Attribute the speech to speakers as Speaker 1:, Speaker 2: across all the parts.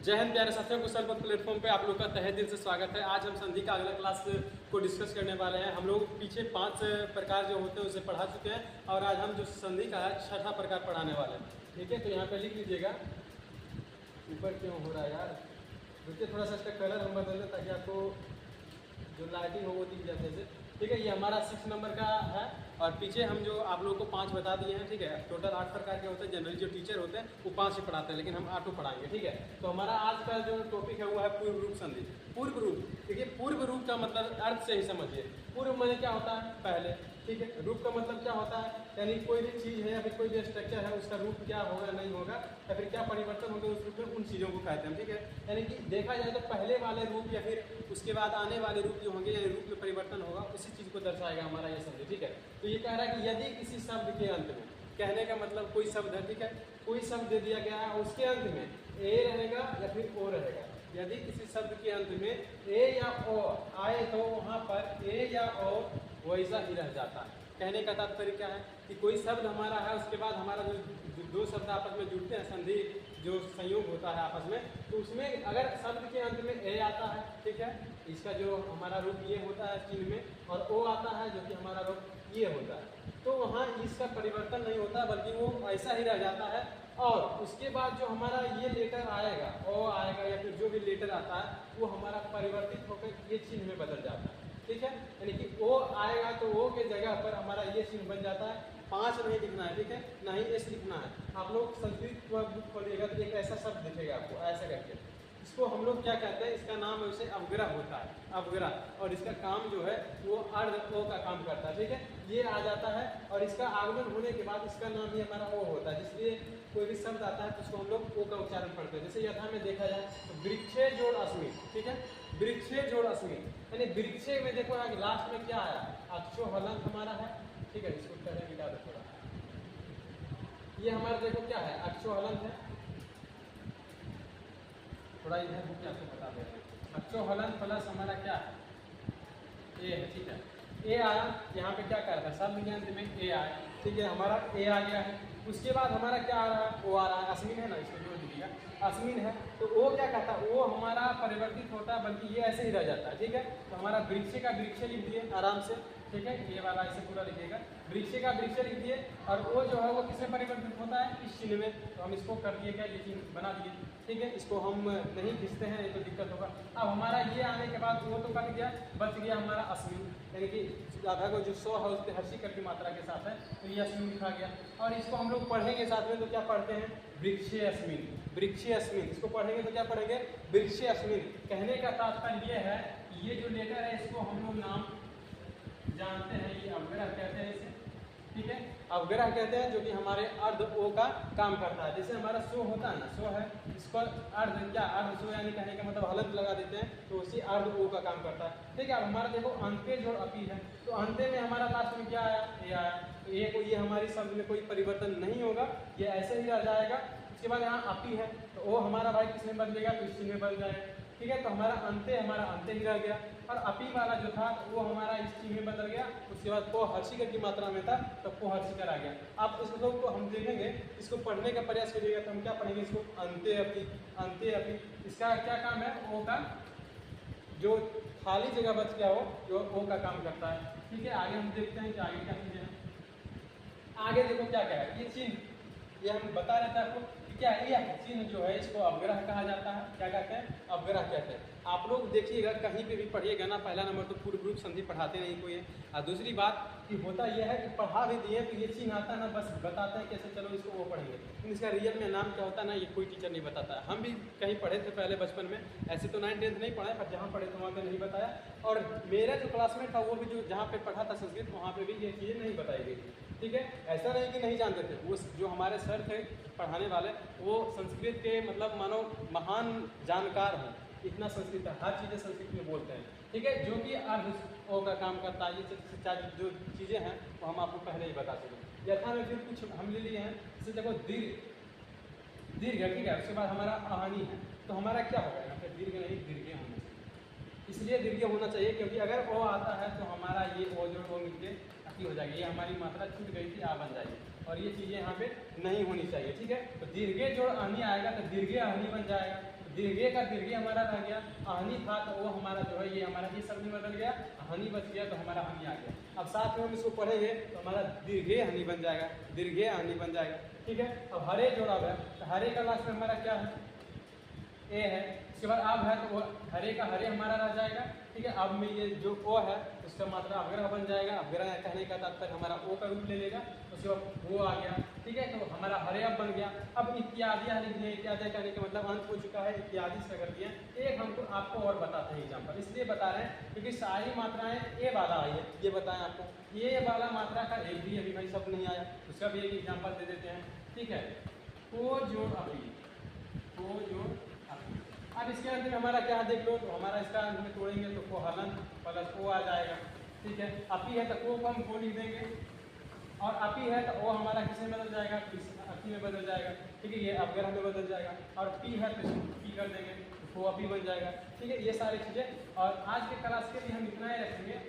Speaker 1: जय हिंद प्यारे साथियों, कुशल पथ प्लेटफॉर्म पे आप लोग का तहे दिल से स्वागत है। आज हम संधि का अगला क्लास को डिस्कस करने वाले हैं। हम लोग पीछे 5 प्रकार जो होते हैं उसे पढ़ा चुके हैं और आज हम जो संधि का है छठा प्रकार पढ़ाने वाले हैं। ठीक है, तो यहाँ पे लिख लीजिएगा। ऊपर क्यों हो रहा है यार, रुकिए थोड़ा सा इसका कलर हम बदल दें ताकि आपको जो लाइटिंग हो वो दिख जाए जैसे। ठीक है, ये हमारा 6 नंबर का है और पीछे हम जो आप लोगों को 5 बता दिए हैं। ठीक है, टोटल 8 प्रकार के होते हैं। जनरली जो टीचर होते हैं वो 5 ही पढ़ाते हैं, लेकिन हम 8 पढ़ाएंगे। ठीक है, तो हमारा आज का जो टॉपिक है वो है पूर्व रूप संधि। पूर्व रूप, देखिए पूर्व रूप का मतलब अर्थ से ही समझिए। पूर्व माने क्या होता है, पहले। ठीक है, रूप का मतलब क्या होता है, यानी कोई भी चीज़ है या फिर कोई भी स्ट्रक्चर है उसका रूप क्या होगा नहीं होगा या फिर क्या परिवर्तन होगा उस रूप में, उन चीज़ों को कहते हैं। ठीक है, यानी कि देखा जाए तो पहले वाले रूप या फिर उसके बाद आने वाले रूप जो होंगे या रूप में परिवर्तन होगा उसी चीज़ को दर्शाएगा हमारा ये संधि। ठीक है, तो ये कह रहा है कि यदि किसी शब्द के अंत में, कहने का मतलब कोई शब्द है, ठीक है, कोई शब्द दे दिया गया है उसके अंत में ए रहेगा या फिर ओ रहेगा। यदि किसी शब्द के अंत में ए या ओ आए तो वहाँ पर ए या ओ वैसा ही रह जाता है। कहने का तात्पर्य क्या है कि कोई शब्द हमारा है, उसके बाद हमारा जो दो शब्द आपस में जुड़ते हैं, संधि जो संयोग होता है आपस में, तो उसमें अगर शब्द के अंत में ए आता है, ठीक है, इसका जो हमारा रूप ये होता है चिन्ह में, और ओ आता है जो कि हमारा रूप ये होता है, तो वहाँ इसका परिवर्तन नहीं होता बल्कि वो ऐसा ही रह जाता है। और उसके बाद जो हमारा ये लेटर आएगा, ओ आएगा या फिर जो भी लेटर आता है वो हमारा परिवर्तित होकर ये चिन्ह में बदल जाता है। ठीक है, यानी कि ओ आएगा तो ओ के जगह पर हमारा ये चिन्ह बन जाता है। 5 नहीं लिखना है, ठीक है, ना ही एस लिखना है। आप लोग संस्कृत बुक खोलिएगा तो एक ऐसा शब्द दिखेगा आपको ऐसा करके, इसको हम लोग क्या कहते हैं, इसका नाम है उसे अवग्रह होता है, अवग्रह, और इसका काम जो है वो अर्ध ओ का काम करता है। ठीक है, ये आ जाता है और इसका आगमन होने के बाद इसका नाम ही हमारा ओ होता है, जिसलिए कोई भी शब्द आता है तो उसको हम लोग ओ का उच्चारण पढ़ते हैं। जैसे यथा में देखा जाए तो वृक्षे जोड़ अस्मि, ठीक है, वृक्षे जोड़ अस्मि, यानी वृक्षे में देखो आगे लास्ट में क्या आया, अक्षो हलंत हमारा है। ठीक है, इसको पहले मिटा दो थोड़ा, ये हमारा देखो क्या है, अक्षो हलंत है, थोड़ा इधर रुक आपको बता दे रहे हैं। अक्षो हलन प्लस हमारा क्या है, ए है। ठीक है, ए आया, यहाँ पे क्या कर रहा है, शब्द के अंत में ए आया। ठीक है, हमारा ए आ गया है। उसके बाद हमारा क्या आ रहा है, ओ आ रहा है, अस्मिन है ना, इसको जोड़ दीजिएगा, अस्मिन है। तो वो क्या कहता है, वो हमारा परिवर्तित होता है बल्कि ये ऐसे ही रह जाता है। ठीक है, तो हमारा वृक्ष का वृक्ष लिख दिए आराम से। ठीक है, ये वाला ऐसे पूरा लिखिएगा, वृक्ष का वृक्ष लिख दिए, और वो जो है वो किसमें परिवर्तित होता है, इस चिन्ह में। तो हम इसको कर दिए क्या, ये चिन्ह बना दिए। ठीक है, इसको हम नहीं खींचते हैं, ये तो दिक्कत होगा। अब हमारा ये आने के बाद वो तो कट गया, बच गया हमारा अस्मिन, यानी कि राधा को जो 100 है उस पर हर्षी कर की मात्रा के साथ है, तो ये अस्मिन लिखा गया। और इसको हम लोग पढ़ेंगे साथ में तो क्या पढ़ते हैं, वृक्षे अस्मिन, वृक्षे अस्मिन, इसको पढ़ेंगे तो क्या पढ़ेंगे, वृक्षे अस्मिन। कहने का तात्पर्य ये है कि ये जो लेटर है इसको हम लोग नाम जानते हैं, ये अवग्रह कहते हैं इसे। ठीक है, अवग्रह कहते हैं जो कि हमारे अर्ध ओ का काम करता है। जैसे हमारा सो होता है ना, सो है, इसको अर्ध क्या, अर्ध सो यानी कहने का मतलब हलंत लगा देते हैं तो उसी अर्ध ओ का काम करता है। ठीक है, अब हमारा देखो अंत्य जोड़ अपी है, तो अंत्य में हमारा लास्ट में क्या आया, ए आया। तो ए को, ये हमारी शब्द में कोई परिवर्तन नहीं होगा, ये ऐसे ही रह जाएगा। उसके बाद यहाँ अपी है तो ओ हमारा भाई किस में बदलेगा, तो इस चिन्ह में बदल जाएगा। ठीक है, तो हमारा अंत्य ही रह गया, और अपी वाला जो था वो हमारा इस चिन्ह में बदल गया। उसके बाद पो हर्षिकर की मात्रा में था तो पो हर्षिकर आ गया। अब इस लोग को हम देखेंगे, इसको पढ़ने का प्रयास करिएगा तो हम क्या पढ़ेंगे, इसको अंत्य अपी, अंत्य अपी। इसका क्या काम है, ओ का जो खाली जगह बच गया हो जो ओ का काम करता है। ठीक है, आगे हम देखते हैं कि आगे क्या चीजें हैं। आगे देखो क्या क्या है, ये चिन्ह, ये हम बता रहे थे आपको क्या है, ये चिन्ह जो है इसको अवग्रह कहा जाता है। क्या कहते हैं, अवग्रह कहते हैं। आप लोग देखिएगा कहीं पे भी पढ़िएगा ना, पहला नंबर तो पूर्व रूप संधि पढ़ाते नहीं कोई है, और दूसरी बात कि होता यह है कि पढ़ा भी दिए तो ये चिन्ह आता है ना, बस बताते हैं कैसे, चलो इसको वो पढ़ेंगे, लेकिन इसका रियल में नाम क्या होता है ना, ये कोई टीचर नहीं बताता। हम भी कहीं पढ़े थे पहले बचपन में, ऐसे तो 9th 10th नहीं पढ़ा है, पर जहाँ पढ़े तो वहाँ पर नहीं बताया। और मेरा जो क्लासमेट था वो भी जो जहाँ पे पढ़ा था संस्कृत, वहाँ पे भी ये चीज़ें नहीं बताई गई थी। ठीक है, ऐसा नहीं कि नहीं जानते थे, वो जो हमारे सर थे पढ़ाने वाले वो संस्कृत के मतलब मानो महान जानकार हैं, इतना संस्कृत है, हर चीज़ें संस्कृत में बोलते हैं। ठीक है, जो कि अर्ध ओ का काम करता है। ये जो चीज़ें हैं वो हम आपको पहले ही बता चुके। यथा में फिर कुछ हम ले लिए हैं, जैसे देखो दीर्घ, दीर्घ है, ठीक है, उसके बाद हमारा आहानी है, तो हमारा क्या होगा यहाँ पे, दीर्घ नहीं दीर्घ होना चाहिए। इसलिए दीर्घ होना चाहिए क्योंकि अगर ओ आता है तो हमारा ये ओ जो ओ मिलके अति हो जाएगी, ये हमारी मात्रा छूट गई थी, आ बन जाएगी, और ये चीज़ें यहाँ पे नहीं होनी चाहिए। ठीक है, तो दीर्घे जोड़ आनी आएगा तो दीर्घे आनी बन जाएगा। दीर्घे का दीर्घे हमारा रह गया, आहनी था तो वो हमारा जो है ये हमारा ये शब्द बदल गया, हनी बच गया तो हमारा हनी आ गया। अब साथ में हम इसको पढ़ेंगे तो हमारा दीर्घे हनी बन जाएगा, दीर्घे हनी बन जाएगा। ठीक है, अब हरे जोड़ा हुआ है तो हरे का लास्ट में हमारा क्या है, ए है। उसके बाद अब है तो वो हरे का हरे हमारा रह जाएगा। ठीक है, अब में ये जो ओ है उसका मात्रा अवग्रह बन जाएगा, अवग्रह कहने का तात्पर्य हमारा ओ का रूप ले लेगा। उसके बाद वो आ गया। ठीक है, तो हमारा हरे अब बन गया। अब इत्यादि लिख दिए, इत्यादि कहने का मतलब अंत हो चुका है, इत्यादि से कर दिया। एक हमको आपको और बताते हैं एग्जाम्पल, इसलिए बता रहे हैं क्योंकि सारी मात्राएं ए वाला आई है, ये बताएं आपको ये वाला मात्रा का एक भी अभी भाई शब्द नहीं आया, उसका भी एक एग्जाम्पल दे देते हैं। ठीक है, को जोड़ अपी, को जोड़ अपी। अब इसके अंदर हमारा क्या देख लो, तो हमारा इसका अंत में तोड़ेंगे तो को हलन प्लस ओ आ जाएगा। ठीक है, अपी है तो को हम को लिख देंगे, और अपी है तो ओ हमारा किसमें बदल जाएगा, अपी में बदल जाएगा। ठीक है, ये अवग्रह में बदल जाएगा, और पी है तो पी कर देंगे तो वो अपी बन जाएगा। ठीक है, ये सारी चीज़ें। और आज के क्लास के लिए हम इतना ही रखेंगे,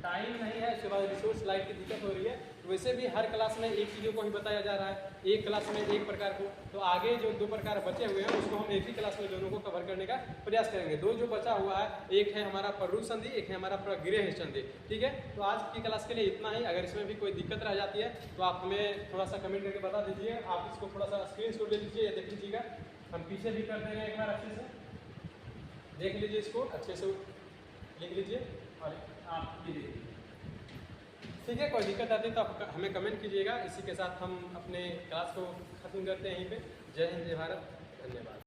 Speaker 1: टाइम नहीं है, उसके बाद रिसोर्स लाइट की दिक्कत हो रही है। वैसे भी हर क्लास में एक चीज़ों को ही बताया जा रहा है, एक क्लास में एक प्रकार को, तो आगे जो दो प्रकार बचे हुए हैं उसको हम एक ही क्लास में दोनों को कवर करने का प्रयास करेंगे। दो जो बचा हुआ है, एक है हमारा प्ररूप संधि, एक है हमारा प्रगृह संधि। ठीक है, तो आज की क्लास के लिए इतना ही। अगर इसमें भी कोई दिक्कत रह जाती है तो आप हमें थोड़ा सा कमेंट करके बता दीजिए। आप इसको थोड़ा सा स्क्रीनशॉट ले लीजिए या देख लीजिएगा, हम पीछे भी कर देंगे एक बार, अच्छे से देख लीजिए, इसको अच्छे से लिख लीजिए और आप ये देखिए। ठीक है, कोई दिक्कत आती है तो आप हमें कमेंट कीजिएगा। इसी के साथ हम अपने क्लास को खत्म करते हैं यहीं पे। जय हिंद, जय भारत, धन्यवाद।